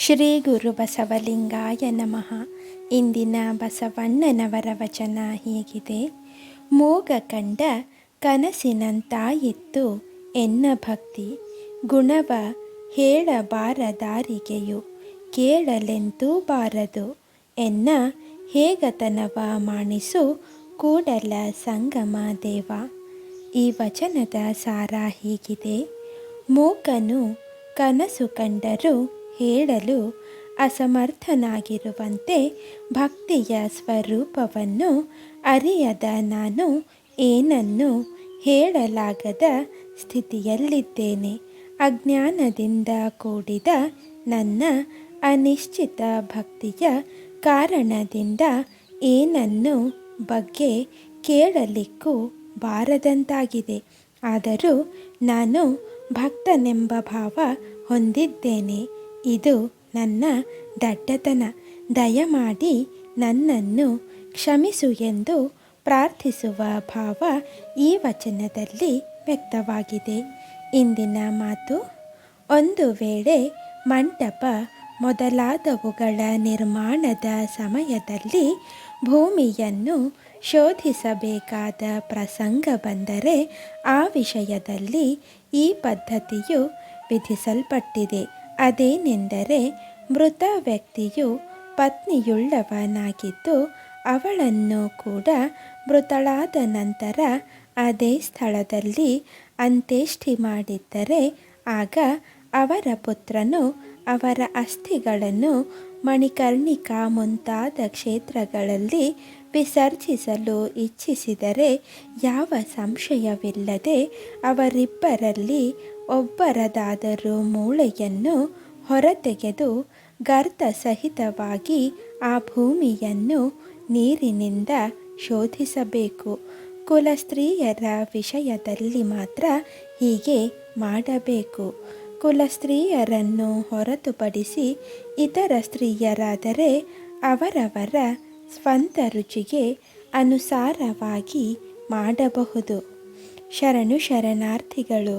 ಶ್ರೀ ಗುರು ಬಸವಲಿಂಗಾಯ ನಮಃ. ಇಂದಿನ ಬಸವಣ್ಣನವರ ವಚನ ಹೀಗಿದೆ: ಮೂಗ ಕಂಡ ಕನಸಿನಂತಾಯಿತ್ತು ಎನ್ನ ಭಕ್ತಿ, ಗುಣವ ಹೇಳಬಾರದಾರಿಗೆಯು ಕೇಳಲೆಂತೂ ಬಾರದು ಎನ್ನ ಹೇಗತನವ ಮಾಣಿಸು ಕೂಡಲ ಸಂಗಮ ದೇವ. ಈ ವಚನದ ಸಾರ ಹೀಗಿದೆ: ಮೂಕನು ಕನಸು ಕಂಡರೂ ಹೇಳಲು ಅಸಮರ್ಥನಾಗಿರುವಂತೆ ಭಕ್ತಿಯ ಸ್ವರೂಪವನ್ನು ಅರಿಯದ ನಾನು ಏನನ್ನು ಹೇಳಲಾಗದ ಸ್ಥಿತಿಯಲ್ಲಿದ್ದೇನೆ. ಅಜ್ಞಾನದಿಂದ ಕೂಡಿದ ನನ್ನ ಅನಿಶ್ಚಿತ ಭಕ್ತಿಯ ಕಾರಣದಿಂದ ಏನನ್ನು ಬಗ್ಗೆ ಕೇಳಲಿಕ್ಕೂ ಬಾರದಂತಾಗಿದೆ. ಆದರೂ ನಾನು ಭಕ್ತನೆಂಬ ಭಾವ ಹೊಂದಿದ್ದೇನೆ. ಇದು ನನ್ನ ದಡ್ಡತನ. ದಯಮಾಡಿ ನನ್ನನ್ನು ಕ್ಷಮಿಸು ಎಂದು ಪ್ರಾರ್ಥಿಸುವ ಭಾವ ಈ ವಚನದಲ್ಲಿ ವ್ಯಕ್ತವಾಗಿದೆ. ಇಂದಿನ ಮಾತು: ಒಂದು ವೇಳೆ ಮಂಟಪ ಮೊದಲಾದವುಗಳ ನಿರ್ಮಾಣದ ಸಮಯದಲ್ಲಿ ಭೂಮಿಯನ್ನು ಶೋಧಿಸಬೇಕಾದ ಪ್ರಸಂಗ ಬಂದರೆ ಆ ವಿಷಯದಲ್ಲಿ ಈ ಪದ್ಧತಿಯು ವಿಧಿಸಲ್ಪಟ್ಟಿದೆ. ಅದೇನೆಂದರೆ, ಮೃತ ವ್ಯಕ್ತಿಯು ಪತ್ನಿಯುಳ್ಳವನಾಗಿದ್ದು ಅವಳನ್ನು ಕೂಡ ಮೃತಳಾದ ನಂತರ ಅದೇ ಸ್ಥಳದಲ್ಲಿ ಅಂತ್ಯೇಷ್ಟಿ ಮಾಡಿದ್ದರೆ ಆಗ ಅವರ ಪುತ್ರನು ಅವರ ಅಸ್ಥಿಗಳನ್ನು ಮಣಿಕರ್ಣಿಕಾ ಮುಂತಾದ ಕ್ಷೇತ್ರಗಳಲ್ಲಿ ವಿಸರ್ಜಿಸಲು ಇಚ್ಛಿಸಿದರೆ ಯಾವ ಸಂಶಯವಿಲ್ಲದೆ ಅವರಿಬ್ಬರಲ್ಲಿ ಒಬ್ಬರದಾದರೂ ಮೂಳೆಯನ್ನು ಹೊರತೆಗೆದು ಗರ್ತ ಸಹಿತವಾಗಿ ಆ ಭೂಮಿಯನ್ನು ನೀರಿನಿಂದ ಶೋಧಿಸಬೇಕು. ಕುಲಸ್ತ್ರೀಯರ ವಿಷಯದಲ್ಲಿ ಮಾತ್ರ ಹೀಗೆ ಮಾಡಬೇಕು. ಕುಲಸ್ತ್ರೀಯರನ್ನು ಹೊರತುಪಡಿಸಿ ಇತರ ಸ್ತ್ರೀಯರಾದರೆ ಅವರವರ ಸ್ವಂತ ರುಚಿಗೆ ಅನುಸಾರವಾಗಿ ಮಾಡಬಹುದು. ಶರಣಾರ್ಥಿಗಳು.